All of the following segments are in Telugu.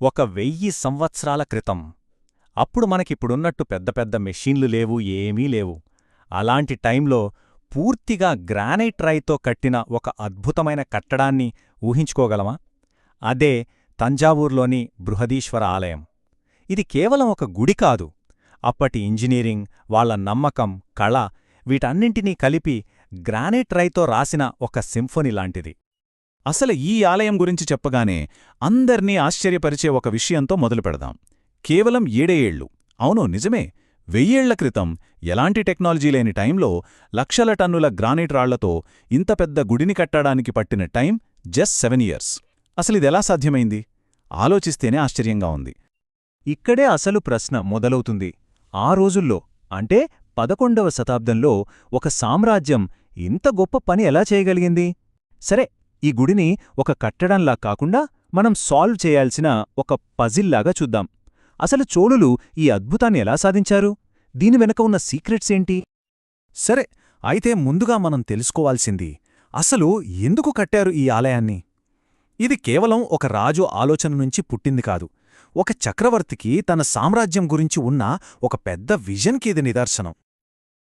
1000 సంవత్సరాల క్రితం. అప్పుడు మనకిప్పుడున్నట్టు పెద్ద పెద్ద మెషీన్లు లేవు, ఏమీ లేవు. అలాంటి టైంలో పూర్తిగా గ్రానైట్ రాయితో కట్టిన ఒక అద్భుతమైన కట్టడాన్ని ఊహించుకోగలమా? అదే తంజావూర్లోని బృహదీశ్వర ఆలయం. ఇది కేవలం ఒక గుడి కాదు. అప్పటి ఇంజనీరింగ్, వాళ్ల నమ్మకం, కళ వీటన్నింటినీ కలిపి గ్రానైట్ రాయితో రాసిన ఒక సింఫొనీ లాంటిది. అసలు ఈ ఆలయం గురించి చెప్పగానే అందర్నీ ఆశ్చర్యపరిచే ఒక విషయంతో మొదలుపెడదాం. కేవలం 7 ఏళ్లు, అవును నిజమే, 1000 ఏళ్ల క్రితం ఎలాంటి టెక్నాలజీ లేని టైంలో లక్షల టన్నుల గ్రానైట్ రాళ్లతో ఇంత పెద్ద గుడిని కట్టడానికి పట్టిన టైం జస్ట్ 7 ఇయర్స్. అసలిదెలా సాధ్యమైంది? ఆలోచిస్తేనే ఆశ్చర్యంగా ఉంది. ఇక్కడే అసలు ప్రశ్న మొదలవుతుంది. ఆ రోజుల్లో, అంటే 11వ శతాబ్దంలో ఒక సామ్రాజ్యం ఇంత గొప్ప పని ఎలా చేయగలిగింది? సరే, ఈ గుడిని ఒక కట్టడంలా కాకుండా మనం సాల్వ్ చేయాల్సిన ఒక పజిల్లాగా చూద్దాం. అసలు చోళులు ఈ అద్భుతాన్ని ఎలా సాధించారు? దీని వెనక ఉన్న సీక్రెట్స్ ఏంటి? సరే, అయితే ముందుగా మనం తెలుసుకోవాల్సింది అసలు ఎందుకు కట్టారు ఈ ఆలయాన్ని? ఇది కేవలం ఒక రాజు ఆలోచన నుంచి పుట్టింది కాదు. ఒక చక్రవర్తికి తన సామ్రాజ్యం గురించి ఉన్న ఒక పెద్ద విజన్కి ఇది నిదర్శనం.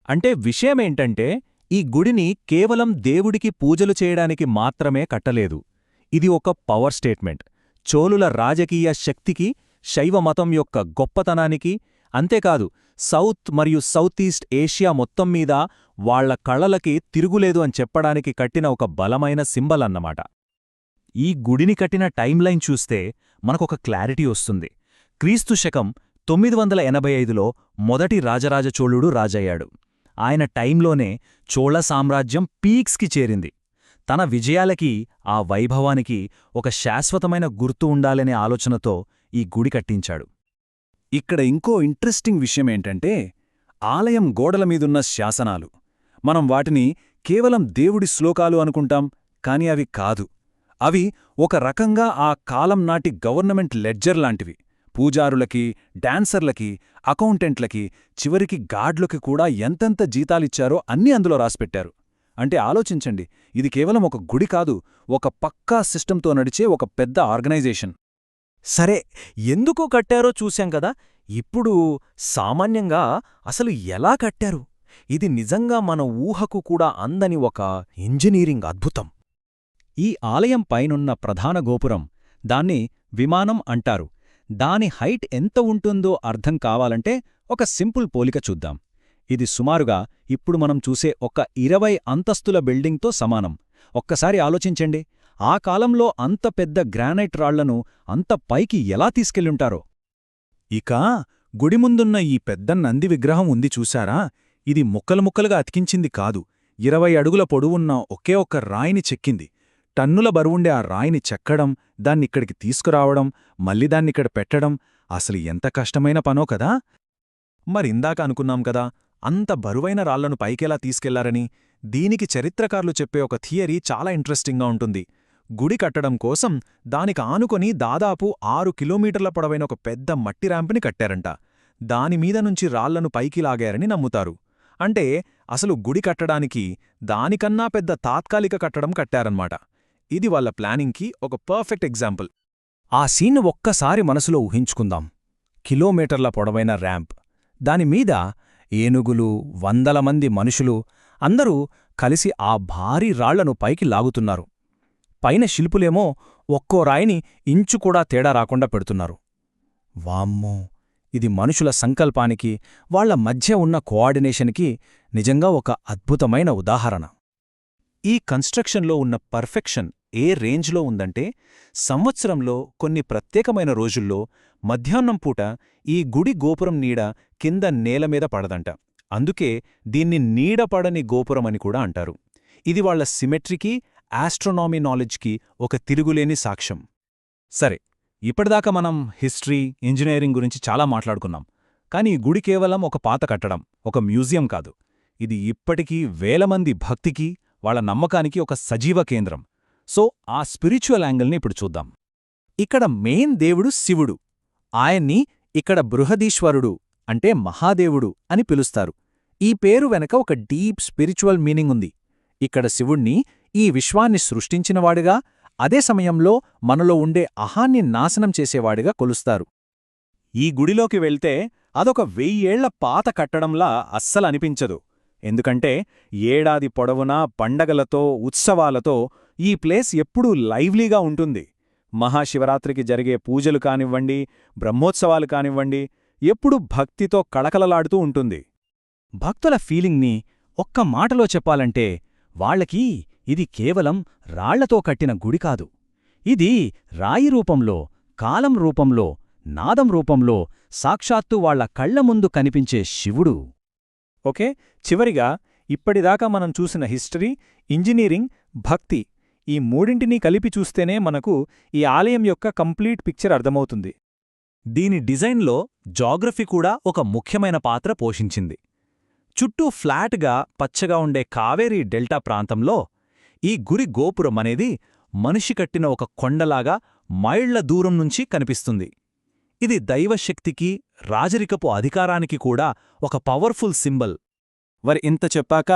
అంటే విషయమేంటంటే, ఈ గుడిని కేవలం దేవుడికి పూజలు చేయడానికి మాత్రమే కట్టలేదు. ఇది ఒక పవర్ స్టేట్మెంట్. చోళుల రాజకీయ శక్తికి, శైవమతం యొక్క గొప్పతనానికి, అంతేకాదు సౌత్ మరియు సౌత్ ఈస్ట్ ఏషియా మొత్తం మీద వాళ్ల కళలకి తిరుగులేదు అని చెప్పడానికి కట్టిన ఒక బలమైన సింబల్ అన్నమాట. ఈ గుడిని కట్టిన టైంలైన్ చూస్తే మనకొక క్లారిటీ వస్తుంది. క్రీస్తు శకం 985లో మొదటి రాజరాజ చోళుడు రాజయ్యాడు. ఆయన టైంలోనే చోళ సామ్రాజ్యం పీక్స్కి చేరింది. తన విజయాలకి, ఆ వైభవానికి ఒక శాశ్వతమైన గుర్తు ఉండాలనే ఆలోచనతో ఈ గుడి కట్టించాడు. ఇక్కడ ఇంకో ఇంట్రెస్టింగ్ విషయమేంటంటే, ఆలయం గోడలమీదున్న శాసనాలు. మనం వాటిని కేవలం దేవుడి శ్లోకాలు అనుకుంటాం, కాని అవి కాదు. అవి ఒక రకంగా ఆ కాలం నాటి గవర్నమెంట్ లెడ్జర్ లాంటివి. పూజారులకి, డాన్సర్లకి, అకౌంటెంట్లకి, చివరికి గార్డ్లకి కూడా ఎంతెంత జీతాలిచ్చారో అన్నీ అందులో రాసిపెట్టారు. అంటే ఆలోచించండి, ఇది కేవలం ఒక గుడి కాదు, ఒక పక్కా సిస్టంతో నడిచే ఒక పెద్ద ఆర్గనైజేషన్. సరే, ఎందుకు కట్టారో చూశాం కదా. ఇప్పుడు సామాన్యంగా అసలు ఎలా కట్టారు? ఇది నిజంగా మన ఊహకు కూడా అందని ఒక ఇంజనీరింగ్ అద్భుతం. ఈ ఆలయం పైనున్న ప్రధాన గోపురం, దాన్ని విమానం అంటారు. దాని హైట్ ఎంత ఉంటుందో అర్థం కావాలంటే ఒక సింపుల్ పోలిక చూద్దాం. ఇది సుమారుగా ఇప్పుడు మనం చూసే ఒక 20 అంతస్తుల బిల్డింగ్తో సమానం. ఒక్కసారి ఆలోచించండి, ఆ కాలంలో అంత పెద్ద గ్రానైట్ రాళ్లను అంత పైకి ఎలా తీసుకెళ్ళుంటారో. ఇక గుడి ముందున్న ఈ పెద్ద నంది విగ్రహం ఉంది చూశారా? ఇది ముక్కలు ముక్కలుగా అతికించింది కాదు. 20 అడుగుల పొడవున్న ఒకే ఒక్క రాయిని చెక్కింది. టన్నుల బరువుండే ఆ రాయిని చెక్కడం, దాన్నిక్కడికి తీసుకురావడం, మళ్ళీ దాన్నిక్కడ పెట్టడం అసలు ఎంత కష్టమైన పనో కదా. మరిందాక అనుకున్నాం కదా, అంత బరువైన రాళ్లను పైకెలా తీసుకెళ్లారని. దీనికి చరిత్రకారులు చెప్పే ఒక థియరీ చాలా ఇంట్రెస్టింగ్గా ఉంటుంది. గుడి కట్టడం కోసం దానికి ఆనుకొని దాదాపు 6 కిలోమీటర్ల పొడవైన ఒక పెద్ద మట్టి ర్యాంపుని కట్టారంట. దానిమీద నుంచి రాళ్లను పైకి లాగారని నమ్ముతారు. అంటే అసలు గుడి కట్టడానికి దానికన్నా పెద్ద తాత్కాలిక కట్టడం కట్టారన్నమాట. ఇది వాళ్ళ ప్లానింగ్కి ఒక పర్ఫెక్ట్ ఎగ్జాంపుల్. ఆ సీన్ ఒక్కసారి మనసులో ఊహించుకుందాం. కిలోమీటర్ల పొడవైన ర్యాంప్, దానిమీద ఏనుగులు, 100 మంది మనుషులు, అందరూ కలిసి ఆ భారీ రాళ్లను పైకి లాగుతున్నారు. పైన శిల్పులేమో ఒక్కో రాయిని ఇంచుకూడా తేడా రాకుండా పెడుతున్నారు. వామ్మో, ఇది మనుషుల సంకల్పానికి, వాళ్ల మధ్య ఉన్న కోఆర్డినేషన్కి నిజంగా ఒక అద్భుతమైన ఉదాహరణ. ఈ కన్స్ట్రక్షన్లో ఉన్న పర్ఫెక్షన్ ఏ రేంజ్లో ఉందంటే, సంవత్సరంలో కొన్ని ప్రత్యేకమైన రోజుల్లో మధ్యాహ్నం పూట ఈ గుడి గోపురం నీడ కింద నేలమీద పడదంట. అందుకే దీన్ని నీడపడని గోపురమని కూడా అంటారు. ఇది వాళ్ల సిమెట్రీకి, ఆస్ట్రోనామీ నాలెడ్జ్కి ఒక తిరుగులేని సాక్ష్యం. సరే, ఇప్పటిదాకా మనం హిస్టరీ, ఇంజనీరింగ్ గురించి చాలా మాట్లాడుకున్నాం. కాని ఈ గుడి కేవలం ఒక పాత కట్టడం, ఒక మ్యూజియం కాదు. ఇది ఇప్పటికీ వేల మంది భక్తికి, వాళ్ల నమ్మకానికి ఒక సజీవ కేంద్రం. సో ఆ స్పిరిచువల్ యాంగిల్ని ఇప్పుడు చూద్దాం. ఇక్కడ మెయిన్ దేవుడు శివుడు. ఆయన్ని ఇక్కడ బృహదీశ్వరుడు అంటే మహాదేవుడు అని పిలుస్తారు. ఈ పేరు వెనక ఒక డీప్ స్పిరిచువల్ మీనింగ్ ఉంది. ఇక్కడ శివుణ్ణి ఈ విశ్వాన్ని సృష్టించినవాడుగా, అదే సమయంలో మనలో ఉండే అహాన్ని నాశనం చేసేవాడిగా కొలుస్తారు. ఈ గుడిలోకి వెళ్తే అదొక 1000 ఏళ్ల పాత కట్టడంలా అస్సలనిపించదు. ఎందుకంటే ఏడాది పొడవునా పండగలతో ఉత్సవాలతో ఈ ప్లేస్ ఎప్పుడూ లైవ్లీగా ఉంటుంది. మహాశివరాత్రికి జరిగే పూజలు కానివ్వండి, బ్రహ్మోత్సవాలు కానివ్వండి, ఎప్పుడూ భక్తితో కళకళలాడుతూ ఉంటుంది. భక్తుల ఫీలింగ్ని ఒక్క మాటలో చెప్పాలంటే వాళ్ళకి ఇది కేవలం రాళ్లతో కట్టిన గుడి కాదు. ఇది రాయి రూపంలో, కాలం రూపంలో, నాదం రూపంలో సాక్షాత్తు వాళ్ల కళ్ల ముందు కనిపించే శివుడు. ఓకే, చివరిగా ఇప్పటిదాకా మనం చూసిన హిస్టరీ, ఇంజనీరింగ్, భక్తి ఈ మూడింటినీ కలిపి చూస్తేనే మనకు ఈ ఆలయం యొక్క కంప్లీట్ పిక్చర్ అర్థమవుతుంది. దీని డిజైన్లో జాగ్రఫీ కూడా ఒక ముఖ్యమైన పాత్ర పోషించింది. చుట్టూ ఫ్లాట్గా పచ్చగా ఉండే కావేరీ డెల్టా ప్రాంతంలో ఈ గురి గోపురమనేది మనిషి కట్టిన ఒక కొండలాగా మైళ్ల దూరం నుంచి కనిపిస్తుంది. ఇది దైవశక్తికి, రాజరికపు అధికారానికి కూడా ఒక పవర్ఫుల్ సింబల్. ఇంత చెప్పాక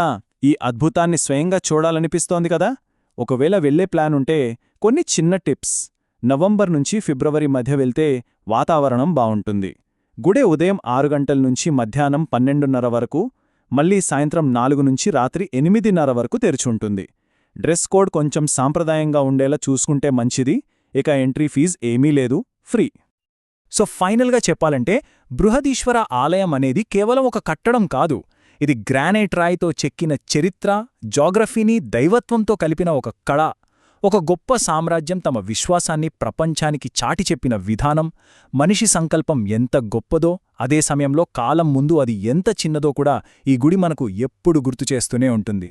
ఈ అద్భుతాన్ని స్వయంగా చూడాలనిపిస్తోంది కదా? ఒకవేళ వెళ్లే ప్లానుంటే కొన్ని చిన్న టిప్స్. నవంబర్ నుంచి ఫిబ్రవరి మధ్య వెళ్తే వాతావరణం బావుంటుంది. గుడి ఉదయం 6 గంటల నుంచి మధ్యాహ్నం 12:30 వరకు, మళ్లీ సాయంత్రం 4 నుంచి రాత్రి 8:30 వరకు తెరిచుంటుంది. డ్రెస్ కోడ్ కొంచెం సాంప్రదాయంగా ఉండేలా చూసుకుంటే మంచిది. ఇక ఎంట్రీ ఫీజ్ ఏమీ లేదు, ఫ్రీ. సో ఫైనల్గా చెప్పాలంటే బృహదీశ్వర ఆలయం అనేది కేవలం ఒక కట్టడం కాదు. ఇది గ్రానైట్ రాయితో చెక్కిన చరిత్ర, జాగ్రఫీని దైవత్వంతో కలిపిన ఒక కళ. ఒక గొప్ప సామ్రాజ్యం తమ విశ్వాసాన్ని ప్రపంచానికి చాటి చెప్పిన విధానం. మనిషి సంకల్పం ఎంత గొప్పదో, అదే సమయంలో కాలం ముందు అది ఎంత చిన్నదో కూడా ఈ గుడి మనకు ఎప్పుడు గుర్తుచేస్తూనే ఉంటుంది.